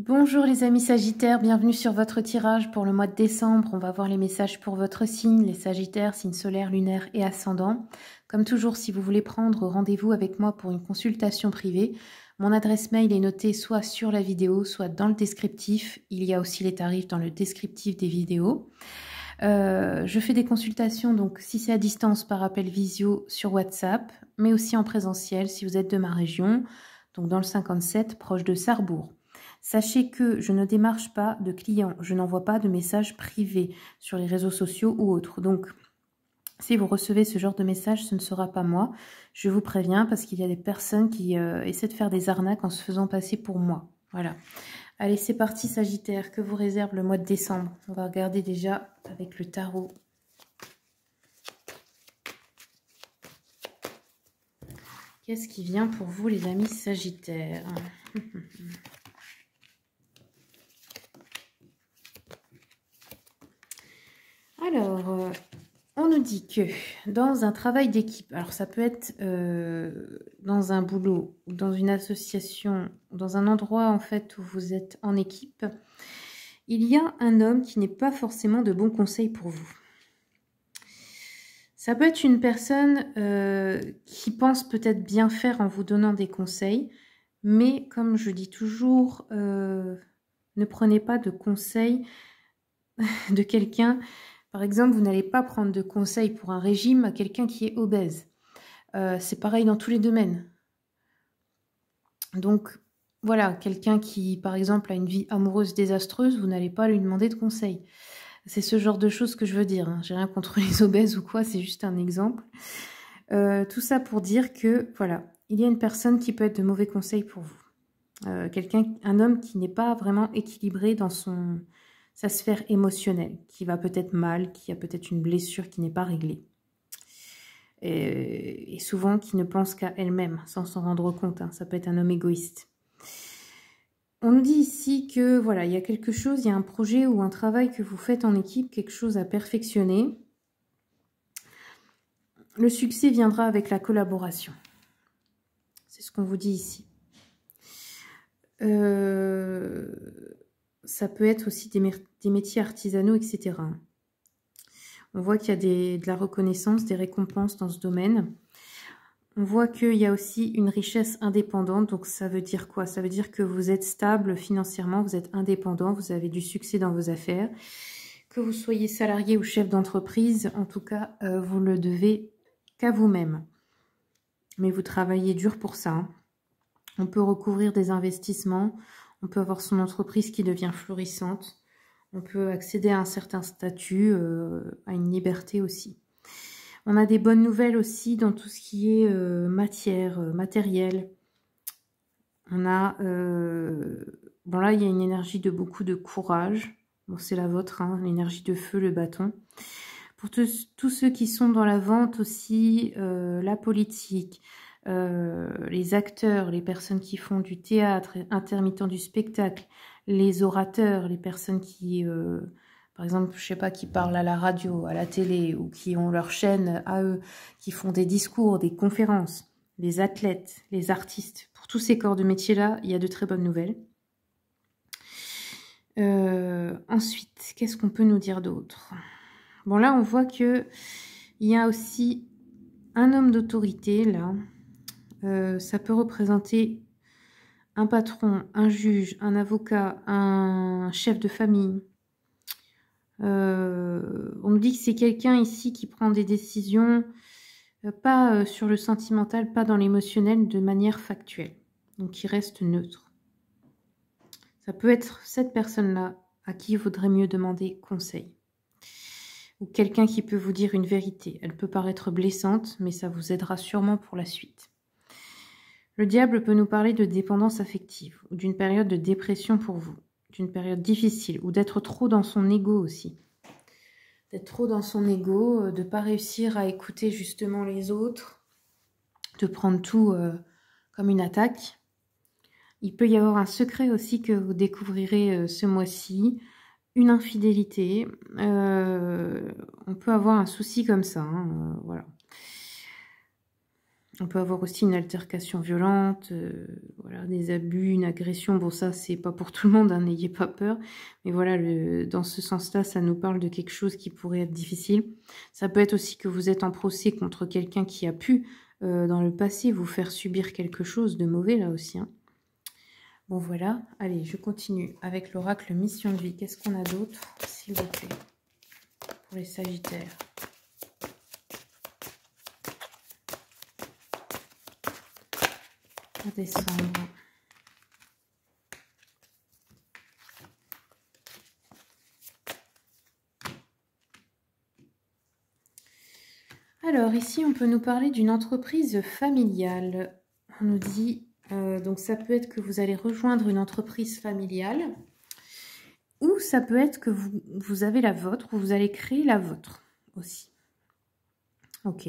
Bonjour les amis Sagittaires, bienvenue sur votre tirage pour le mois de décembre. On va voir les messages pour votre signe, les Sagittaires, signe solaire, lunaire et ascendant. Comme toujours, si vous voulez prendre rendez-vous avec moi pour une consultation privée, mon adresse mail est notée soit sur la vidéo, soit dans le descriptif. Il y a aussi les tarifs dans le descriptif des vidéos. Je fais des consultations, donc si c'est à distance par appel visio sur WhatsApp, mais aussi en présentiel si vous êtes de ma région, donc dans le 57, proche de Sarrebourg. Sachez que je ne démarche pas de clients, je n'envoie pas de messages privés sur les réseaux sociaux ou autres. Donc, si vous recevez ce genre de message, ce ne sera pas moi. Je vous préviens parce qu'il y a des personnes qui essaient de faire des arnaques en se faisant passer pour moi. Voilà. Allez, c'est parti Sagittaire. Que vous réserve le mois de décembre? On va regarder déjà avec le tarot. Qu'est-ce qui vient pour vous les amis Sagittaires? Alors, on nous dit que dans un travail d'équipe, alors ça peut être dans un boulot, ou dans une association, dans un endroit en fait où vous êtes en équipe, il y a un homme qui n'est pas forcément de bons conseils pour vous. Ça peut être une personne qui pense peut-être bien faire en vous donnant des conseils, mais comme je dis toujours, ne prenez pas de conseils de quelqu'un. Par exemple, vous n'allez pas prendre de conseils pour un régime à quelqu'un qui est obèse. C'est pareil dans tous les domaines. Donc, voilà, quelqu'un qui, par exemple, a une vie amoureuse désastreuse, vous n'allez pas lui demander de conseils. C'est ce genre de choses que je veux dire. Hein. J'ai rien contre les obèses ou quoi, c'est juste un exemple. Tout ça pour dire que, voilà, il y a une personne qui peut être de mauvais conseils pour vous. Un homme qui n'est pas vraiment équilibré dans sa sphère émotionnelle, qui va peut-être mal, qui a peut-être une blessure qui n'est pas réglée. Et souvent qui ne pense qu'à elle-même, sans s'en rendre compte. Hein. Ça peut être un homme égoïste. On nous dit ici que voilà, il y a quelque chose, il y a un projet ou un travail que vous faites en équipe, quelque chose à perfectionner. Le succès viendra avec la collaboration. C'est ce qu'on vous dit ici. Ça peut être aussi des métiers artisanaux, etc. On voit qu'il y a de la reconnaissance, des récompenses dans ce domaine. On voit qu'il y a aussi une richesse indépendante. Donc ça veut dire quoi? Ça veut dire que vous êtes stable financièrement, vous êtes indépendant, vous avez du succès dans vos affaires. Que vous soyez salarié ou chef d'entreprise, en tout cas, vous le devez qu'à vous-même. Mais vous travaillez dur pour ça. Hein. On peut recouvrir des investissements, on peut avoir son entreprise qui devient florissante, on peut accéder à un certain statut, à une liberté aussi. On a des bonnes nouvelles aussi dans tout ce qui est matériel. On a, bon là il y a une énergie de beaucoup de courage, bon c'est la vôtre, hein, l'énergie de feu, le bâton. Pour tous ceux qui sont dans la vente aussi, la politique, les acteurs, les personnes qui font du théâtre, intermittents du spectacle, les orateurs, les personnes qui, par exemple, je sais pas, qui parlent à la radio, à la télé, ou qui ont leur chaîne à eux, qui font des discours, des conférences, les athlètes, les artistes. Pour tous ces corps de métier-là, il y a de très bonnes nouvelles. Ensuite, qu'est-ce qu'on peut nous dire d'autre ? Bon, là, on voit qu'il y a aussi un homme d'autorité, là. Ça peut représenter un patron, un juge, un avocat, un chef de famille. On nous dit que c'est quelqu'un ici qui prend des décisions, pas sur le sentimental, pas dans l'émotionnel, de manière factuelle. Donc, qui reste neutre. Ça peut être cette personne-là à qui il vaudrait mieux demander conseil. Ou quelqu'un qui peut vous dire une vérité. Elle peut paraître blessante, mais ça vous aidera sûrement pour la suite. Le diable peut nous parler de dépendance affective, ou d'une période de dépression pour vous, d'une période difficile, ou d'être trop dans son ego aussi. D'être trop dans son ego, de ne pas réussir à écouter justement les autres, de prendre tout comme une attaque. Il peut y avoir un secret aussi que vous découvrirez ce mois-ci, une infidélité, on peut avoir un souci comme ça, hein, voilà. On peut avoir aussi une altercation violente, voilà, des abus, une agression. Bon, ça, c'est pas pour tout le monde, hein, n'ayez pas peur. Mais voilà, dans ce sens-là, ça nous parle de quelque chose qui pourrait être difficile. Ça peut être aussi que vous êtes en procès contre quelqu'un qui a pu, dans le passé, vous faire subir quelque chose de mauvais, là aussi. Hein. Bon, voilà. Allez, je continue avec l'oracle Mission de vie. Qu'est-ce qu'on a d'autre, s'il vous plaît, pour les Sagittaires? Décembre. Alors ici on peut nous parler d'une entreprise familiale. On nous dit, donc ça peut être que vous allez rejoindre une entreprise familiale ou ça peut être que vous avez la vôtre ou vous allez créer la vôtre aussi. Ok,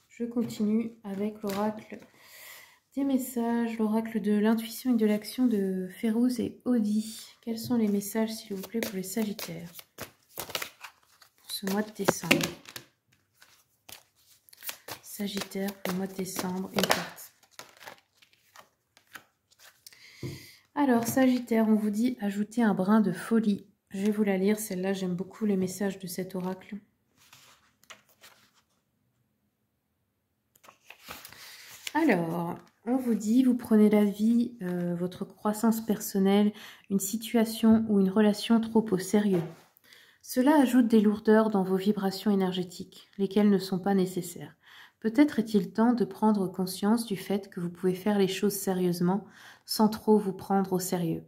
je continue avec l'oracle des messages, l'oracle de l'intuition et de l'action de Férouz et Audi. Quels sont les messages, s'il vous plaît, pour les Sagittaires pour ce mois de décembre? Sagittaire pour le mois de décembre, une carte. Alors, Sagittaire, on vous dit ajouter un brin de folie. Je vais vous la lire, celle-là, j'aime beaucoup les messages de cet oracle. Alors, on vous dit, vous prenez la vie, votre croissance personnelle, une situation ou une relation trop au sérieux. Cela ajoute des lourdeurs dans vos vibrations énergétiques, lesquelles ne sont pas nécessaires. Peut-être est-il temps de prendre conscience du fait que vous pouvez faire les choses sérieusement, sans trop vous prendre au sérieux.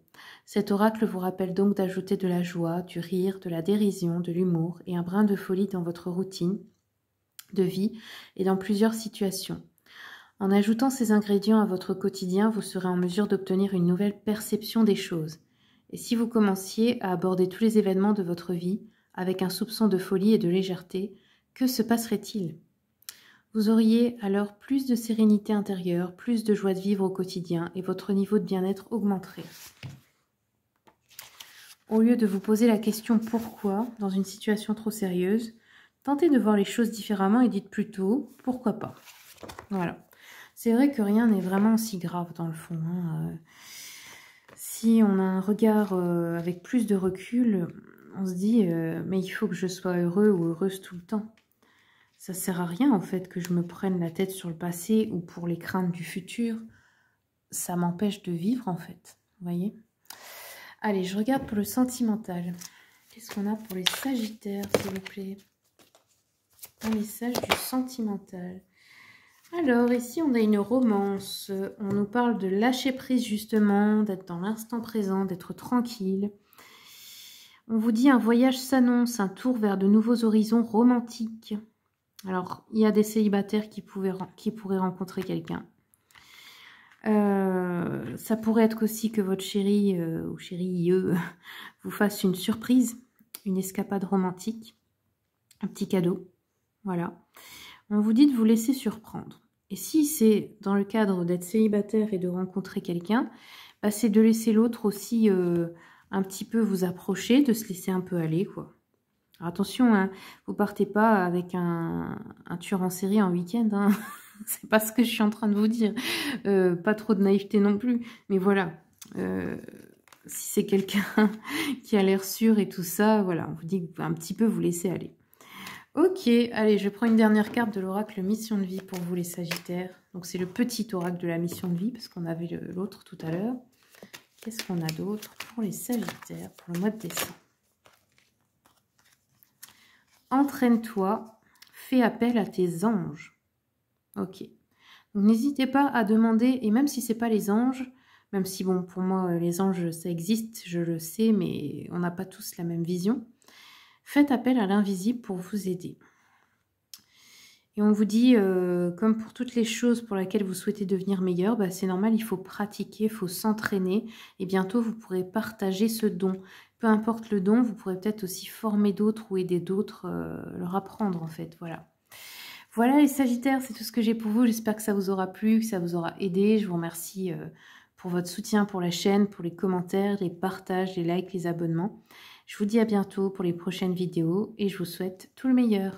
Cet oracle vous rappelle donc d'ajouter de la joie, du rire, de la dérision, de l'humour et un brin de folie dans votre routine de vie et dans plusieurs situations. En ajoutant ces ingrédients à votre quotidien, vous serez en mesure d'obtenir une nouvelle perception des choses. Et si vous commenciez à aborder tous les événements de votre vie avec un soupçon de folie et de légèreté, que se passerait-il? Vous auriez alors plus de sérénité intérieure, plus de joie de vivre au quotidien et votre niveau de bien-être augmenterait. Au lieu de vous poser la question pourquoi dans une situation trop sérieuse, tentez de voir les choses différemment et dites plutôt pourquoi pas. Voilà. C'est vrai que rien n'est vraiment si grave dans le fond. Hein. Si on a un regard avec plus de recul, on se dit mais il faut que je sois heureux ou heureuse tout le temps. Ça sert à rien en fait que je me prenne la tête sur le passé ou pour les craintes du futur. Ça m'empêche de vivre en fait. Vous voyez? Allez, je regarde pour le sentimental. Qu'est-ce qu'on a pour les Sagittaires, s'il vous plaît? Un message du sentimental. Alors, ici, on a une romance. On nous parle de lâcher prise, justement, d'être dans l'instant présent, d'être tranquille. On vous dit un voyage s'annonce, un tour vers de nouveaux horizons romantiques. Alors, il y a des célibataires qui pourraient rencontrer quelqu'un. Ça pourrait être aussi que votre chéri ou chérie vous fasse une surprise, une escapade romantique, un petit cadeau. Voilà. On vous dit de vous laisser surprendre. Et si c'est dans le cadre d'être célibataire et de rencontrer quelqu'un, bah c'est de laisser l'autre aussi un petit peu vous approcher, de se laisser un peu aller, quoi. Alors attention, hein, vous partez pas avec un tueur en série en week-end, hein. C'est pas ce que je suis en train de vous dire. Pas trop de naïveté non plus, mais voilà. Si c'est quelqu'un qui a l'air sûr et tout ça, voilà, on vous dit un petit peu vous laisser aller. Ok, allez, je prends une dernière carte de l'oracle Mission de vie pour vous les Sagittaires. Donc c'est le petit oracle de la Mission de vie, parce qu'on avait l'autre tout à l'heure. Qu'est-ce qu'on a d'autre pour les Sagittaires pour le mois de décembre? Entraîne-toi, fais appel à tes anges. Ok. Donc n'hésitez pas à demander, et même si ce n'est pas les anges, même si bon, pour moi, les anges, ça existe, je le sais, mais on n'a pas tous la même vision. Faites appel à l'invisible pour vous aider. Et on vous dit, comme pour toutes les choses pour lesquelles vous souhaitez devenir meilleur, bah, c'est normal, il faut pratiquer, il faut s'entraîner. Et bientôt, vous pourrez partager ce don. Peu importe le don, vous pourrez peut-être aussi former d'autres ou aider d'autres, leur apprendre en fait. Voilà. Voilà les Sagittaires, c'est tout ce que j'ai pour vous. J'espère que ça vous aura plu, que ça vous aura aidé. Je vous remercie pour votre soutien pour la chaîne, pour les commentaires, les partages, les likes, les abonnements. Je vous dis à bientôt pour les prochaines vidéos et je vous souhaite tout le meilleur.